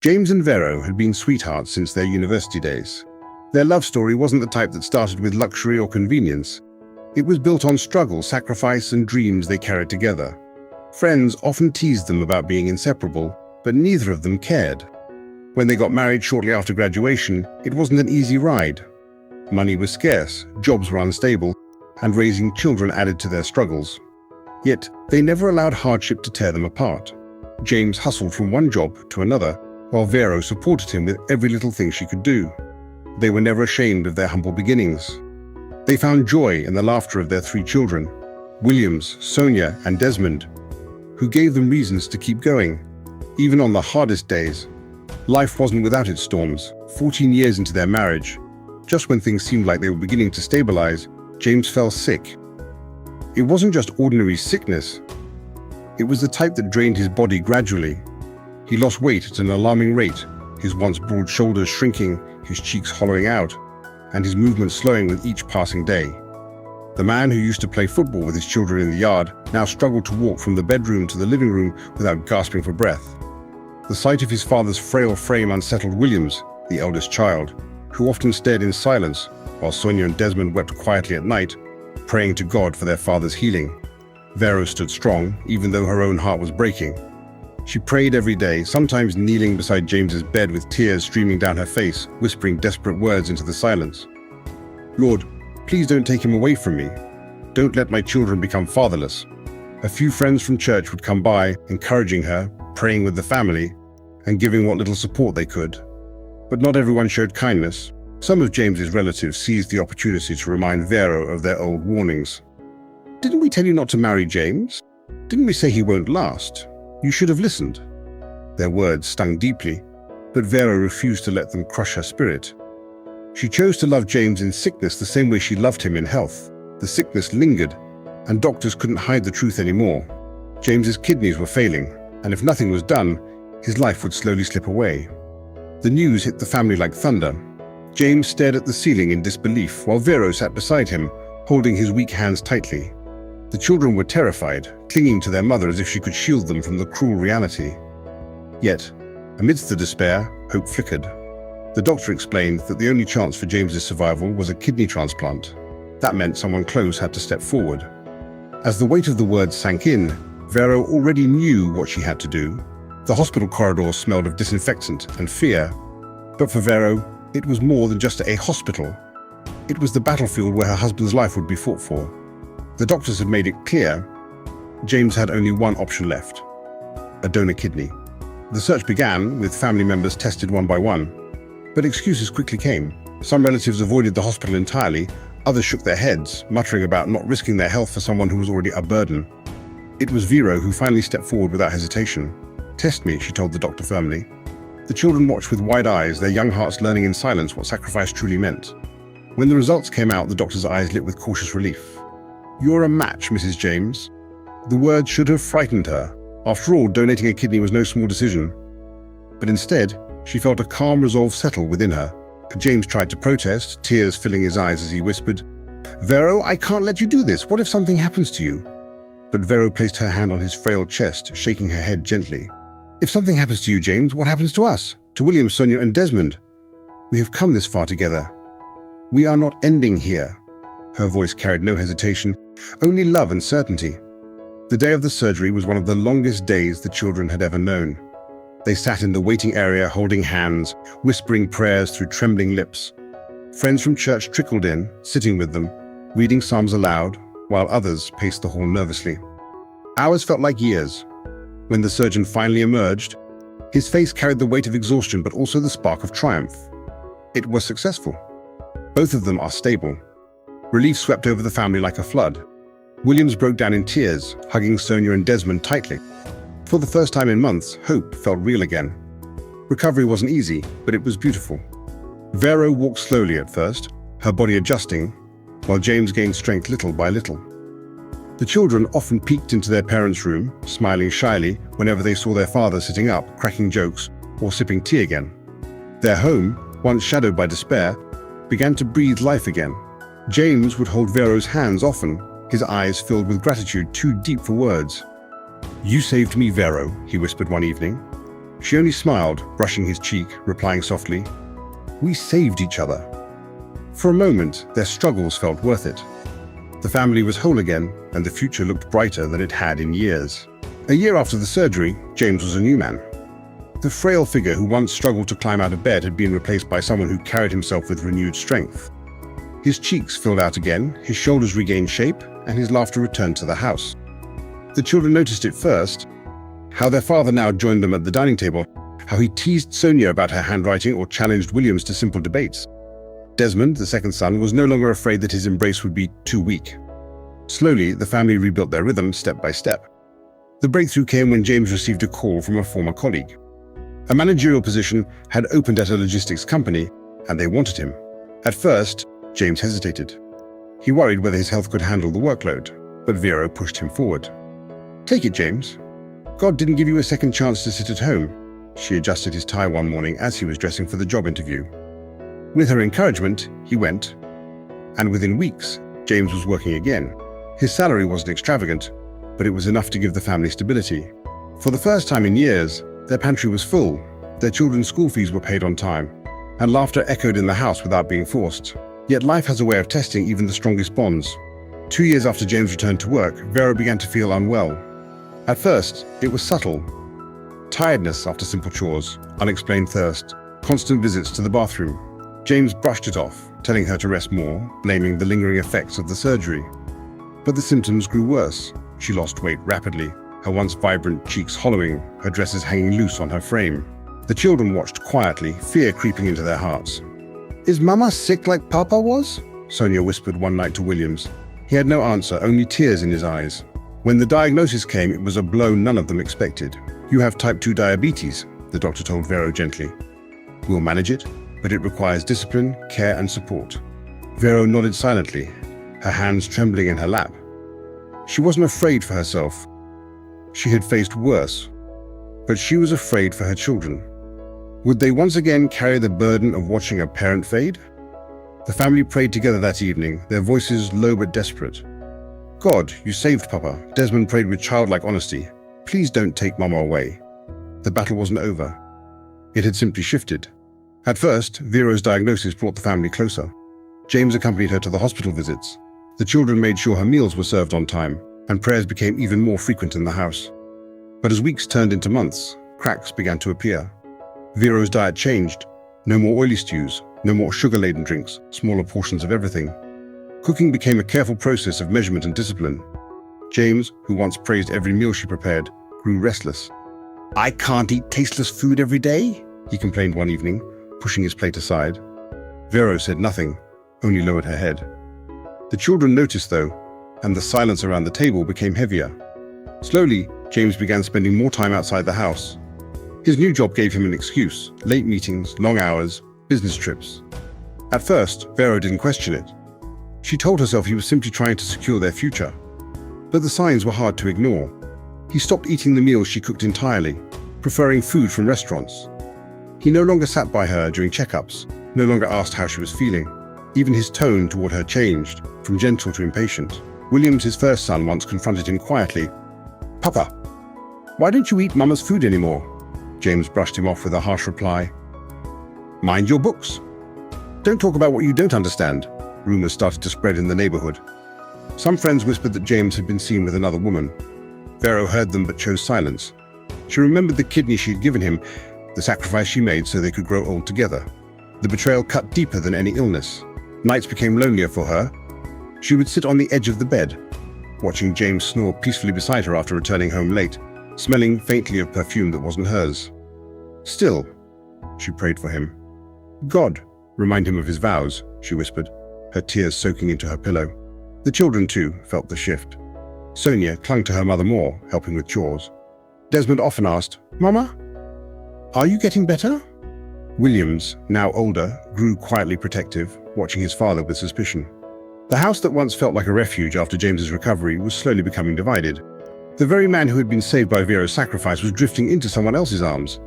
James and Vero had been sweethearts since their university days. Their love story wasn't the type that started with luxury or convenience. It was built on struggle, sacrifice, and dreams they carried together. Friends often teased them about being inseparable, but neither of them cared. When they got married shortly after graduation, it wasn't an easy ride. Money was scarce, jobs were unstable, and raising children added to their struggles. Yet, they never allowed hardship to tear them apart. James hustled from one job to another, while Vero supported him with every little thing she could do. They were never ashamed of their humble beginnings. They found joy in the laughter of their 3 children, Williams, Sonia, and Desmond, who gave them reasons to keep going, even on the hardest days. Life wasn't without its storms. 14 years into their marriage, just when things seemed like they were beginning to stabilize, James fell sick. It wasn't just ordinary sickness. It was the type that drained his body gradually. He lost weight at an alarming rate, his once broad shoulders shrinking, his cheeks hollowing out, and his movements slowing with each passing day. The man who used to play football with his children in the yard now struggled to walk from the bedroom to the living room without gasping for breath. The sight of his father's frail frame unsettled Williams, the eldest child, who often stared in silence while Sonia and Desmond wept quietly at night, praying to God for their father's healing. Vero stood strong, even though her own heart was breaking. She prayed every day, sometimes kneeling beside James's bed with tears streaming down her face, whispering desperate words into the silence. "Lord, please don't take him away from me. Don't let my children become fatherless." A few friends from church would come by, encouraging her, praying with the family, and giving what little support they could. But not everyone showed kindness. Some of James's relatives seized the opportunity to remind Vero of their old warnings. "Didn't we tell you not to marry James? Didn't we say he won't last? You should have listened." Their words stung deeply, but Vero refused to let them crush her spirit. She chose to love James in sickness the same way she loved him in health. The sickness lingered, and doctors couldn't hide the truth anymore. James's kidneys were failing, and if nothing was done, his life would slowly slip away. The news hit the family like thunder. James stared at the ceiling in disbelief, while Vero sat beside him, holding his weak hands tightly. The children were terrified, clinging to their mother as if she could shield them from the cruel reality. Yet, amidst the despair, hope flickered. The doctor explained that the only chance for James's survival was a kidney transplant. That meant someone close had to step forward. As the weight of the words sank in, Vero already knew what she had to do. The hospital corridors smelled of disinfectant and fear. But for Vero, it was more than just a hospital. It was the battlefield where her husband's life would be fought for. The doctors had made it clear James had only one option left: a donor kidney. The search began with family members tested one by one, but excuses quickly came. Some relatives avoided the hospital entirely, others shook their heads, muttering about not risking their health for someone who was already a burden. It was Vero who finally stepped forward without hesitation. "Test me," she told the doctor firmly. The children watched with wide eyes, their young hearts learning in silence what sacrifice truly meant. When the results came out, the doctor's eyes lit with cautious relief. "You're a match, Mrs. James." The words should have frightened her. After all, donating a kidney was no small decision. But instead, she felt a calm resolve settle within her. James tried to protest, tears filling his eyes as he whispered, "Vero, I can't let you do this. What if something happens to you?" But Vero placed her hand on his frail chest, shaking her head gently. "If something happens to you, James, what happens to us? To William, Sonia, and Desmond? We have come this far together. We are not ending here." Her voice carried no hesitation, only love and certainty. The day of the surgery was one of the longest days the children had ever known. They sat in the waiting area holding hands, whispering prayers through trembling lips. Friends from church trickled in, sitting with them, reading psalms aloud, while others paced the hall nervously. Hours felt like years. When the surgeon finally emerged, his face carried the weight of exhaustion but also the spark of triumph. It was successful. Both of them are stable. Relief swept over the family like a flood. Williams broke down in tears, hugging Sonia and Desmond tightly. For the first time in months, hope felt real again. Recovery wasn't easy, but it was beautiful. Vero walked slowly at first, her body adjusting, while James gained strength little by little. The children often peeked into their parents' room, smiling shyly whenever they saw their father sitting up, cracking jokes, or sipping tea again. Their home, once shadowed by despair, began to breathe life again. James would hold Vero's hands often, his eyes filled with gratitude too deep for words. "You saved me, Vero," he whispered one evening. She only smiled, brushing his cheek, replying softly, "We saved each other." For a moment, their struggles felt worth it. The family was whole again, and the future looked brighter than it had in years. A year after the surgery, James was a new man. The frail figure who once struggled to climb out of bed had been replaced by someone who carried himself with renewed strength. His cheeks filled out again, his shoulders regained shape, and his laughter returned to the house. The children noticed it first, how their father now joined them at the dining table, how he teased Sonia about her handwriting or challenged Williams to simple debates. Desmond, the second son, was no longer afraid that his embrace would be too weak. Slowly, the family rebuilt their rhythm step by step. The breakthrough came when James received a call from a former colleague. A managerial position had opened at a logistics company, and they wanted him. At first, James hesitated. He worried whether his health could handle the workload, but Vero pushed him forward. "Take it, James. God didn't give you a second chance to sit at home." She adjusted his tie one morning as he was dressing for the job interview. With her encouragement, he went. And within weeks, James was working again. His salary wasn't extravagant, but it was enough to give the family stability. For the first time in years, their pantry was full, their children's school fees were paid on time, and laughter echoed in the house without being forced. Yet life has a way of testing even the strongest bonds. 2 years after James returned to work, Vera began to feel unwell. At first, it was subtle. Tiredness after simple chores, unexplained thirst, constant visits to the bathroom. James brushed it off, telling her to rest more, blaming the lingering effects of the surgery. But the symptoms grew worse. She lost weight rapidly, her once vibrant cheeks hollowing, her dresses hanging loose on her frame. The children watched quietly, fear creeping into their hearts. "Is Mama sick like Papa was?" Sonia whispered one night to Williams. He had no answer, only tears in his eyes. When the diagnosis came, it was a blow none of them expected. "You have type 2 diabetes," the doctor told Vero gently. "We'll manage it, but it requires discipline, care, and support." Vero nodded silently, her hands trembling in her lap. She wasn't afraid for herself. She had faced worse, but she was afraid for her children. Would they once again carry the burden of watching a parent fade? The family prayed together that evening, their voices low but desperate. "God, you saved Papa," Desmond prayed with childlike honesty. "Please don't take Mama away." The battle wasn't over. It had simply shifted. At first, Vero's diagnosis brought the family closer. James accompanied her to the hospital visits. The children made sure her meals were served on time, and prayers became even more frequent in the house. But as weeks turned into months, cracks began to appear. Vero's diet changed. No more oily stews, no more sugar-laden drinks, smaller portions of everything. Cooking became a careful process of measurement and discipline. James, who once praised every meal she prepared, grew restless. "I can't eat tasteless food every day," he complained one evening, pushing his plate aside. Vero said nothing, only lowered her head. The children noticed, though, and the silence around the table became heavier. Slowly, James began spending more time outside the house. His new job gave him an excuse: late meetings, long hours, business trips. At first, Vero didn't question it. She told herself he was simply trying to secure their future. But the signs were hard to ignore. He stopped eating the meals she cooked entirely, preferring food from restaurants. He no longer sat by her during checkups, no longer asked how she was feeling. Even his tone toward her changed, from gentle to impatient. Williams, his first son, once confronted him quietly. "Papa, why don't you eat Mama's food anymore?" James brushed him off with a harsh reply. "Mind your books. Don't talk about what you don't understand." Rumors started to spread in the neighborhood. Some friends whispered that James had been seen with another woman. Vero heard them but chose silence. She remembered the kidney she had given him, the sacrifice she made so they could grow old together. The betrayal cut deeper than any illness. Nights became lonelier for her. She would sit on the edge of the bed, watching James snore peacefully beside her after returning home late, smelling faintly of perfume that wasn't hers. "Still," she prayed for him. "God, remind him of his vows," she whispered, her tears soaking into her pillow. The children, too, felt the shift. Sonia clung to her mother more, helping with chores. Desmond often asked, "Mama, are you getting better?" Williams, now older, grew quietly protective, watching his father with suspicion. The house that once felt like a refuge after James's recovery was slowly becoming divided. The very man who had been saved by Vero's sacrifice was drifting into someone else's arms.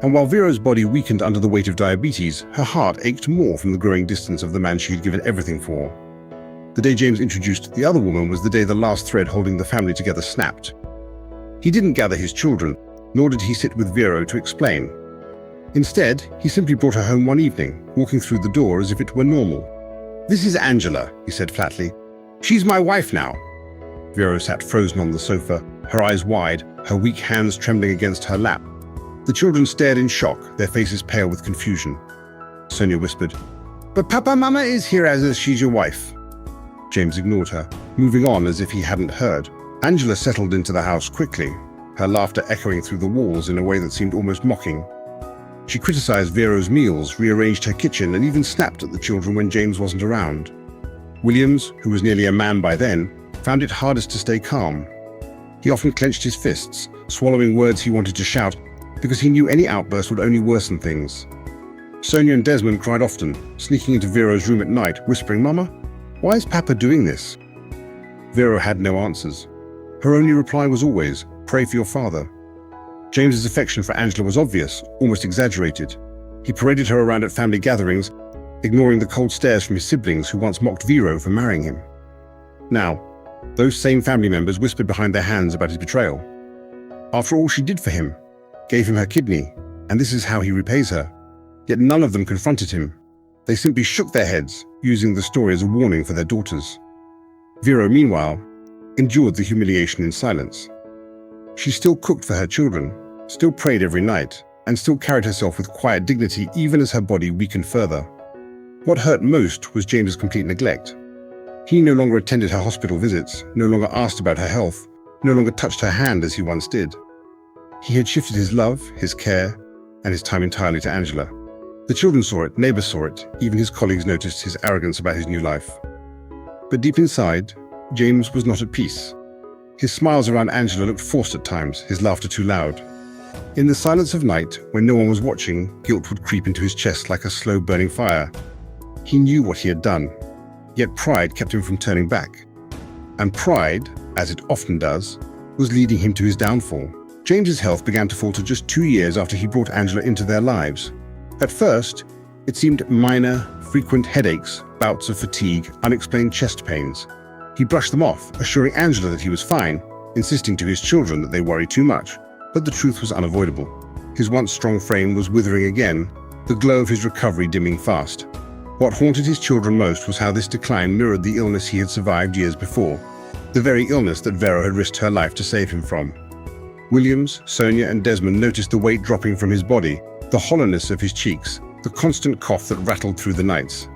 And while Vero's body weakened under the weight of diabetes, her heart ached more from the growing distance of the man she had given everything for. The day James introduced the other woman was the day the last thread holding the family together snapped. He didn't gather his children. nor did he sit with Vero to explain. Instead, he simply brought her home one evening, walking through the door as if it were normal. "This is Angela," he said flatly. "She's my wife now." Vero sat frozen on the sofa, her eyes wide, her weak hands trembling against her lap. The children stared in shock, their faces pale with confusion. Sonia whispered, "But Papa, Mama is here as if she's your wife." James ignored her, moving on as if he hadn't heard. Angela settled into the house quickly, her laughter echoing through the walls in a way that seemed almost mocking. She criticized Vero's meals, rearranged her kitchen, and even snapped at the children when James wasn't around. Williams, who was nearly a man by then, found it hardest to stay calm. He often clenched his fists, swallowing words he wanted to shout, because he knew any outburst would only worsen things. Sonia and Desmond cried often, sneaking into Vero's room at night, whispering, "Mama, why is Papa doing this?" Vero had no answers. Her only reply was always, "Pray for your father." James's affection for Angela was obvious, almost exaggerated. He paraded her around at family gatherings, ignoring the cold stares from his siblings who once mocked Vero for marrying him. Now, those same family members whispered behind their hands about his betrayal. After all she did for him, gave him her kidney, and this is how he repays her. Yet none of them confronted him. They simply shook their heads, using the story as a warning for their daughters. Vero, meanwhile, endured the humiliation in silence. She still cooked for her children, still prayed every night, and still carried herself with quiet dignity even as her body weakened further. What hurt most was James's complete neglect. He no longer attended her hospital visits, no longer asked about her health, no longer touched her hand as he once did. He had shifted his love, his care, and his time entirely to Angela. The children saw it, neighbors saw it, even his colleagues noticed his arrogance about his new life. But deep inside, James was not at peace. His smiles around Angela looked forced at times, his laughter too loud. In the silence of night, when no one was watching, guilt would creep into his chest like a slow burning fire. He knew what he had done, yet pride kept him from turning back. And pride, as it often does, was leading him to his downfall. James's health began to falter just 2 years after he brought Angela into their lives. At first, it seemed minor, frequent headaches, bouts of fatigue, unexplained chest pains. He brushed them off, assuring Angela that he was fine, insisting to his children that they worry too much. But the truth was unavoidable. His once strong frame was withering again, the glow of his recovery dimming fast. What haunted his children most was how this decline mirrored the illness he had survived years before, the very illness that Vero had risked her life to save him from. Williams, Sonia, and Desmond noticed the weight dropping from his body, the hollowness of his cheeks, the constant cough that rattled through the nights.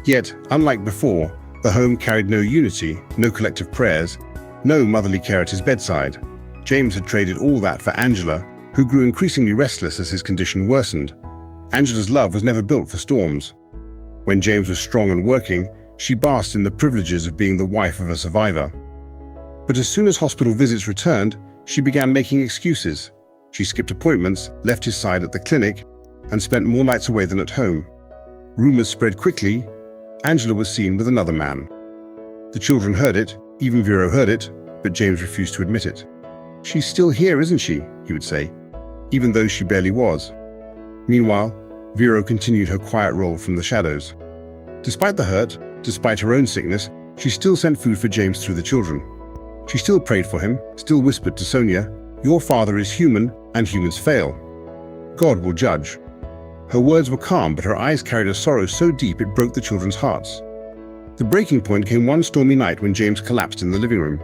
Yet, unlike before, the home carried no unity, no collective prayers, no motherly care at his bedside. James had traded all that for Angela, who grew increasingly restless as his condition worsened. Angela's love was never built for storms. When James was strong and working, she basked in the privileges of being the wife of a survivor. But as soon as hospital visits returned, she began making excuses. She skipped appointments, left his side at the clinic, and spent more nights away than at home. Rumors spread quickly. Angela was seen with another man. The children heard it, even Vero heard it, but James refused to admit it. "She's still here, isn't she?" he would say, even though she barely was. Meanwhile, Vero continued her quiet role from the shadows. Despite the hurt, despite her own sickness, she still sent food for James through the children. She still prayed for him, still whispered to Sonia, "Your father is human, and humans fail. God will judge." Her words were calm, but her eyes carried a sorrow so deep it broke the children's hearts. The breaking point came one stormy night when James collapsed in the living room.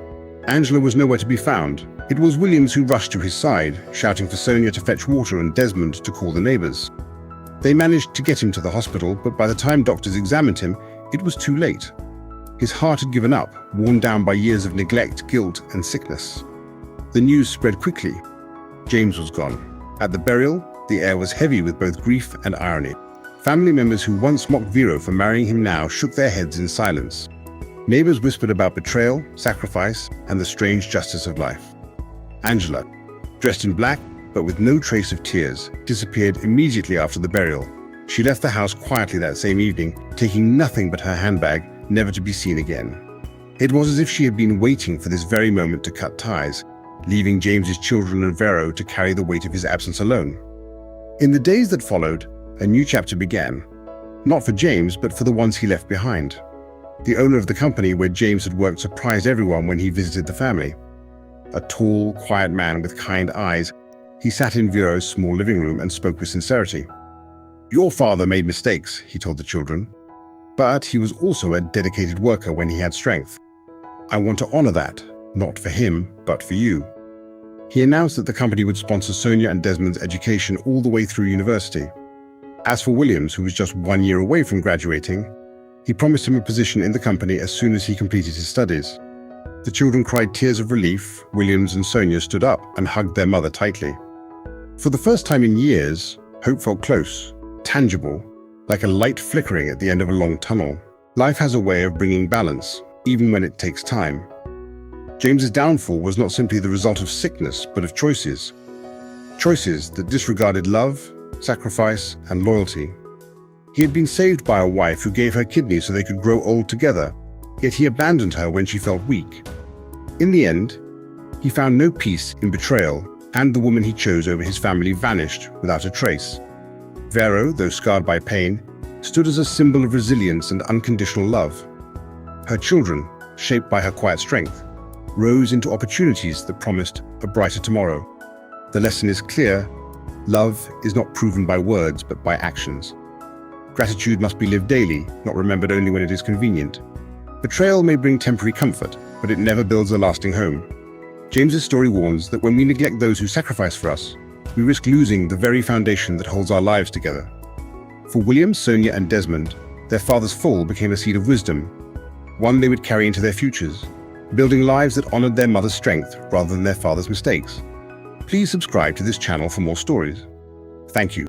Angela was nowhere to be found. It was Williams who rushed to his side, shouting for Sonia to fetch water and Desmond to call the neighbors. They managed to get him to the hospital, but by the time doctors examined him, it was too late. His heart had given up, worn down by years of neglect, guilt, and sickness. The news spread quickly. James was gone. At the burial, the air was heavy with both grief and irony. Family members who once mocked Vero for marrying him now shook their heads in silence. Neighbors whispered about betrayal, sacrifice, and the strange justice of life. Angela, dressed in black, but with no trace of tears, disappeared immediately after the burial. She left the house quietly that same evening, taking nothing but her handbag, never to be seen again. It was as if she had been waiting for this very moment to cut ties, leaving James's children and Vero to carry the weight of his absence alone. In the days that followed, a new chapter began, not for James, but for the ones he left behind. The owner of the company where James had worked surprised everyone when he visited the family. A tall, quiet man with kind eyes, He sat in Vero's small living room and spoke with sincerity. "Your father made mistakes," he told the children, "but he was also a dedicated worker when he had strength. I want to honor that, not for him, but for you." He announced that the company would sponsor Sonia and Desmond's education all the way through university. As for Williams, who was just 1 year away from graduating, he promised him a position in the company as soon as he completed his studies. The children cried tears of relief. Williams and Sonia stood up and hugged their mother tightly. For the first time in years, hope felt close, tangible, like a light flickering at the end of a long tunnel. Life has a way of bringing balance, even when it takes time. James's downfall was not simply the result of sickness, but of choices. Choices that disregarded love, sacrifice, and loyalty. He had been saved by a wife who gave her kidneys so they could grow old together, yet he abandoned her when she felt weak. In the end, he found no peace in betrayal, and the woman he chose over his family vanished without a trace. Vero, though scarred by pain, stood as a symbol of resilience and unconditional love. Her children, shaped by her quiet strength, rose into opportunities that promised a brighter tomorrow. The lesson is clear: love is not proven by words, but by actions. Gratitude must be lived daily, not remembered only when it is convenient. Betrayal may bring temporary comfort, but it never builds a lasting home. James's story warns that when we neglect those who sacrifice for us, we risk losing the very foundation that holds our lives together. For William, Sonia, and Desmond, their father's fall became a seed of wisdom, one they would carry into their futures, building lives that honored their mother's strength rather than their father's mistakes. Please subscribe to this channel for more stories. Thank you.